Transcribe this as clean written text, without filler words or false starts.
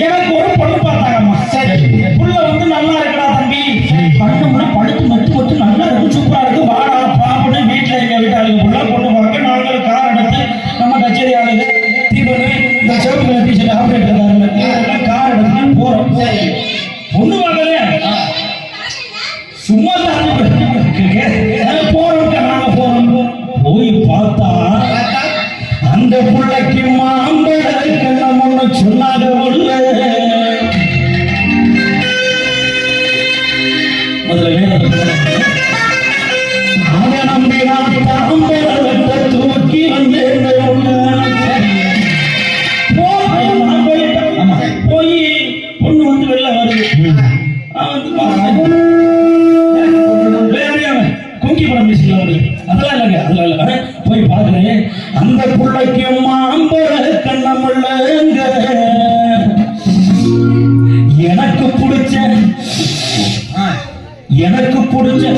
எனக்கு ஒரு பொண்ணு பார்த்தாங்கம்மா. புள்ள வந்து நல்லா இருக்கடா தம்பி, பண்ணோம்னா படுத்து மட்டு நல்லா இருக்கு, சூப்பரா இருக்கு, வாடா பாப்பட்டு வீட்டுல எங்க வீட்டாளுங்க புள்ள பொண்ணு பார்க்க நாங்களும் கார் எடுத்து நம்ம கச்சேரி ஆளுங்க தீபனு இந்த சிவப்பு டீஷர்ட் ஆப்ரேட்டர் கார் எடுத்து போறோம். பொண்ணு பார்க்கலையா சும்மா போறோம். நாங்க போறோம், போய் பார்த்தா அந்த பிள்ளைக்கு மாம்பழம் ஒண்ணு சொன்னாங்க. முதல்ல அவன் நம்பினான் தாம்பழத்தை தூக்கி வந்து போய் பொண்ணு வந்து வெளில வருது. குங்கி படம் பேசிக்கலாம், அதெல்லாம் இல்லைங்க, அதெல்லாம் இல்லை. போய் பார்க்கிறேன், அந்த பிள்ளைக்கு மாம்பழ கண்ணமுள்ளங்க எனக்கு பிடிச்ச